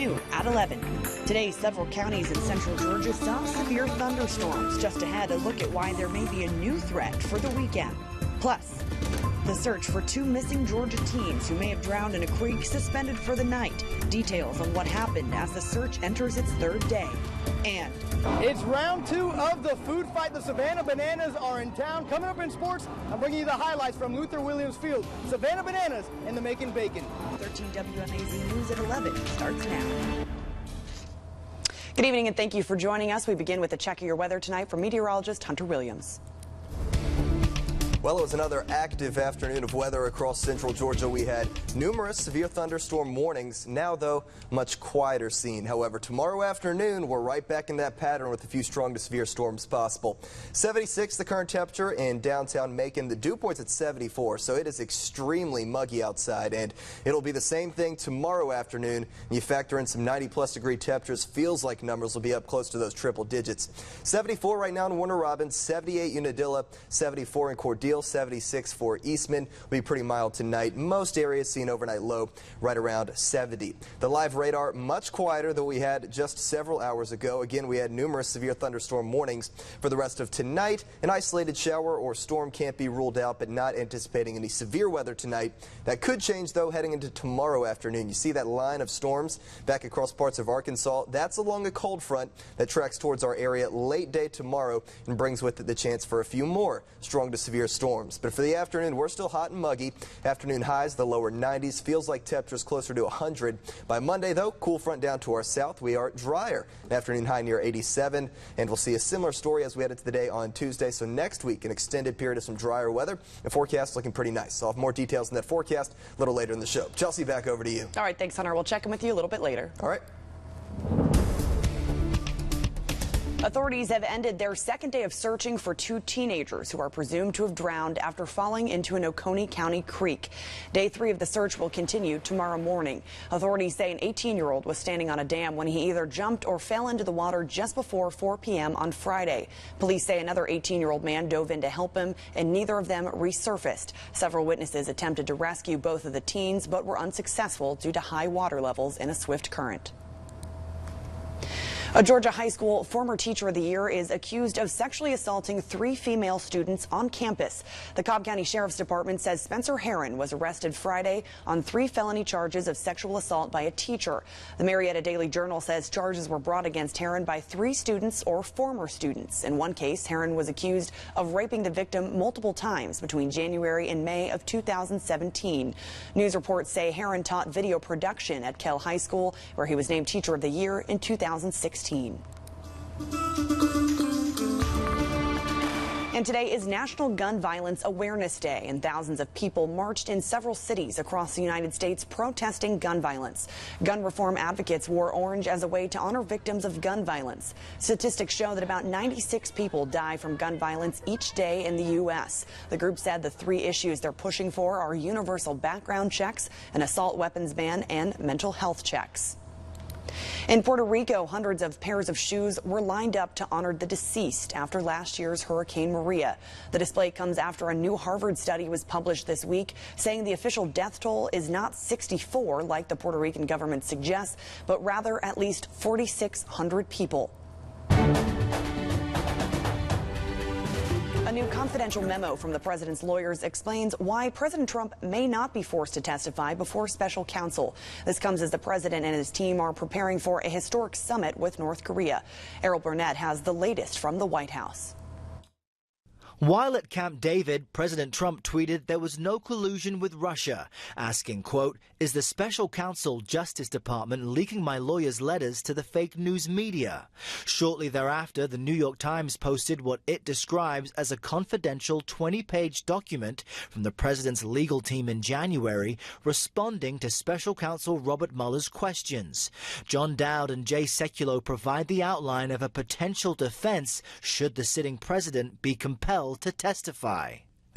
new at 11. Today, several counties in central Georgia saw severe thunderstorms. Just ahead, a look at why there may be a new threat for the weekend. Plus, the search for two missing Georgia teens who may have drowned in a creek suspended for the night. Details on what happened as the search enters its third day. And it's round 2 of the food fight. The Savannah Bananas are in town. Coming up in sports, I'm bringing you the highlights from Luther Williams Field. Savannah Bananas and the Macon Bacon. 13 WMAZ News at 11 starts now. Good evening and thank you for joining us. We begin with a check of your weather tonight from meteorologist Hunter Williams. Well, it was another active afternoon of weather across central Georgia. We had numerous severe thunderstorm warnings. Now, though, much quieter scene. However, tomorrow afternoon, we're right back in that pattern with a few strong to severe storms possible. 76 the current temperature in downtown Macon. The dew point's at 74, so it is extremely muggy outside, and it'll be the same thing tomorrow afternoon. You factor in some 90-plus degree temperatures. Feels like numbers will be up close to those triple digits. 74 right now in Warner Robins, 78 Unadilla, 74 in Cordele. 76 for Eastman. Will be pretty mild tonight. Most areas see an overnight low right around 70. The live radar much quieter than we had just several hours ago. Again, we had numerous severe thunderstorm warnings for the rest of tonight. An isolated shower or storm can't be ruled out, but not anticipating any severe weather tonight. That could change, though, heading into tomorrow afternoon. You see that line of storms back across parts of Arkansas. That's along a cold front that tracks towards our area late day tomorrow and brings with it the chance for a few more strong to severe storms. But for the afternoon, we're still hot and muggy. Afternoon highs, the lower 90s. Feels like temperatures closer to 100. By Monday, though, cool front down to our south. We are drier. An afternoon high near 87. And we'll see a similar story as we head into the day on Tuesday. So next week, an extended period of some drier weather. The forecast looking pretty nice. So I'll have more details on that forecast a little later in the show. Chelsea, back over to you. All right, thanks, Hunter. We'll check in with you a little bit later. All right. Authorities have ended their second day of searching for two teenagers who are presumed to have drowned after falling into an Oconee County creek. Day 3 of the search will continue tomorrow morning. Authorities say an 18-year-old was standing on a dam when he either jumped or fell into the water just before 4 p.m. on Friday. Police say another 18-year-old man dove in to help him, and neither of them resurfaced. Several witnesses attempted to rescue both of the teens, but were unsuccessful due to high water levels in a swift current. A Georgia high school former teacher of the year is accused of sexually assaulting 3 female students on campus. The Cobb County Sheriff's Department says Spencer Herron was arrested Friday on 3 felony charges of sexual assault by a teacher. The Marietta Daily Journal says charges were brought against Herron by 3 students or former students. In one case, Herron was accused of raping the victim multiple times between January and May of 2017. News reports say Herron taught video production at Kell High School, where he was named Teacher of the Year in 2016. And today is National Gun Violence Awareness Day, and thousands of people marched in several cities across the United States protesting gun violence. Gun reform advocates wore orange as a way to honor victims of gun violence. Statistics show that about 96 people die from gun violence each day in the U.S. The group said the 3 issues they're pushing for are universal background checks, an assault weapons ban, and mental health checks. In Puerto Rico, hundreds of pairs of shoes were lined up to honor the deceased after last year's Hurricane Maria. The display comes after a new Harvard study was published this week, saying the official death toll is not 64 like the Puerto Rican government suggests, but rather at least 4,600 people. A new confidential memo from the president's lawyers explains why President Trump may not be forced to testify before special counsel. This comes as the president and his team are preparing for a historic summit with North Korea. Errol Burnett has the latest from the White House. While at Camp David, President Trump tweeted there was no collusion with Russia, asking, quote, "Is the special counsel Justice Department leaking my lawyer's letters to the fake news media?" Shortly thereafter, the New York Times posted what it describes as a confidential 20-page document from the president's legal team in January responding to special counsel Robert Mueller's questions. John Dowd and Jay Sekulow provide the outline of a potential defense should the sitting president be compelled to testify.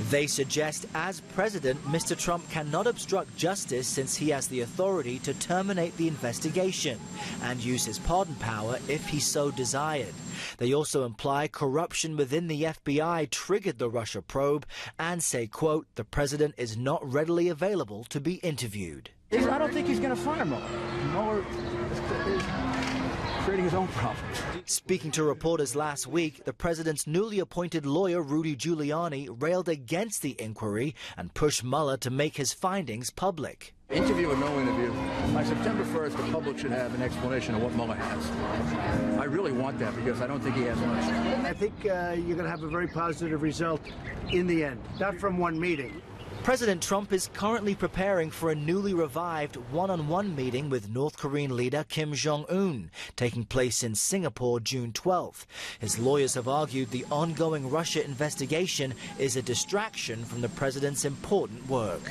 They suggest as president, Mr. Trump cannot obstruct justice since he has the authority to terminate the investigation and use his pardon power if he so desired. They also imply corruption within the FBI triggered the Russia probe and say, quote, the president is not readily available to be interviewed. I don't think he's going to fire Mueller. Mueller is creating his own problems. Speaking to reporters last week, the president's newly appointed lawyer, Rudy Giuliani, railed against the inquiry and pushed Mueller to make his findings public. Interview or no interview, by September 1st, the public should have an explanation of what Mueller has. I really want that because I don't think he has much. I think you're going to have a very positive result in the end, not from one meeting. President Trump is currently preparing for a newly revived one-on-one meeting with North Korean leader Kim Jong-un, taking place in Singapore June 12th. His lawyers have argued the ongoing Russia investigation is a distraction from the president's important work.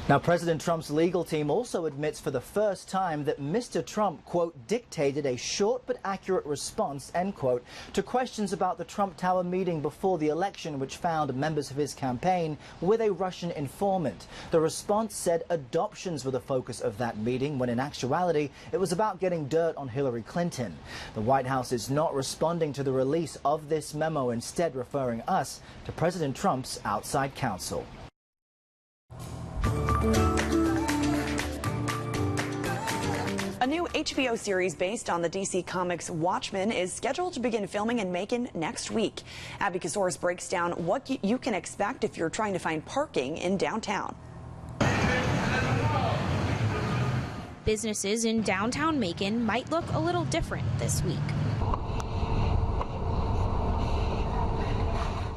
Now, President Trump's legal team also admits for the first time that Mr. Trump, quote, dictated a short but accurate response, end quote, to questions about the Trump Tower meeting before the election, which found members of his campaign with a Russian informant. The response said adoptions were the focus of that meeting, when in actuality, it was about getting dirt on Hillary Clinton. The White House is not responding to the release of this memo, instead referring us to President Trump's outside counsel. A new HBO series based on the DC Comics Watchmen is scheduled to begin filming in Macon next week. Abby Kasoris breaks down what you can expect if you're trying to find parking in downtown. Businesses in downtown Macon might look a little different this week.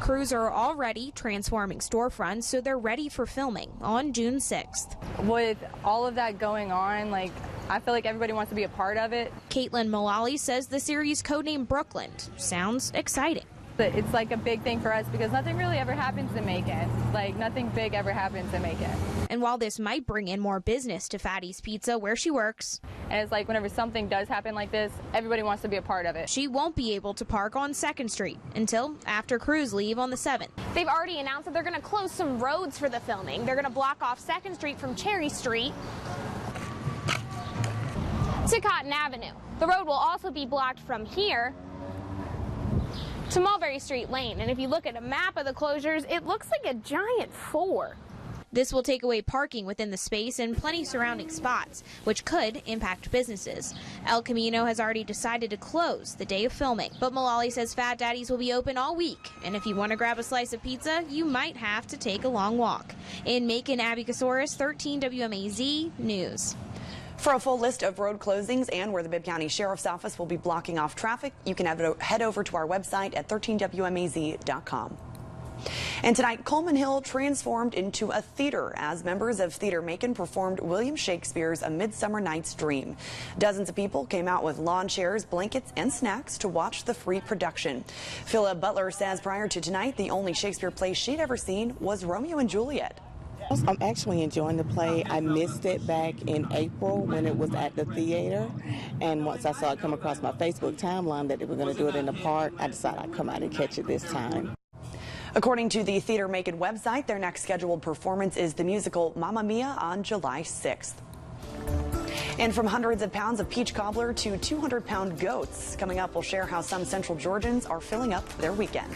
Crews are already transforming storefronts so they're ready for filming on June 6th. With all of that going on, I feel like everybody wants to be a part of it. Caitlin Mullally says the series codenamed Brooklyn sounds exciting. It's like a big thing for us because nothing really ever happens in Macon. Nothing big ever happens in Macon. And while this might bring in more business to Fatty's Pizza where she works, and it's like whenever something does happen like this, everybody wants to be a part of it. She won't be able to park on 2nd Street until after crews leave on the 7th. They've already announced that they're going to close some roads for the filming. They're going to block off 2nd Street from Cherry Street to Cotton Avenue. The road will also be blocked from here to Mulberry Street Lane. And if you look at a map of the closures, it looks like a giant 4. This will take away parking within the space and plenty surrounding spots, which could impact businesses. El Camino has already decided to close the day of filming, but Mullally says Fat Daddy's will be open all week. And if you want to grab a slice of pizza, you might have to take a long walk. In Macon, Abby Kasoris, 13 WMAZ News. For a full list of road closings and where the Bibb County Sheriff's Office will be blocking off traffic, you can head over to our website at 13WMAZ.com. And tonight, Coleman Hill transformed into a theater as members of Theater Macon performed William Shakespeare's A Midsummer Night's Dream. Dozens of people came out with lawn chairs, blankets, and snacks to watch the free production. Philip Butler says prior to tonight, the only Shakespeare play she'd ever seen was Romeo and Juliet. I'm actually enjoying the play. I missed it back in April when it was at the theater, and once I saw it come across my Facebook timeline that they were going to do it in the park, I decided I'd come out and catch it this time. According to the Theater Macon website, their next scheduled performance is the musical Mamma Mia on July 6th. And from hundreds of pounds of peach cobbler to 200-pound goats, coming up we'll share how some Central Georgians are filling up their weekend.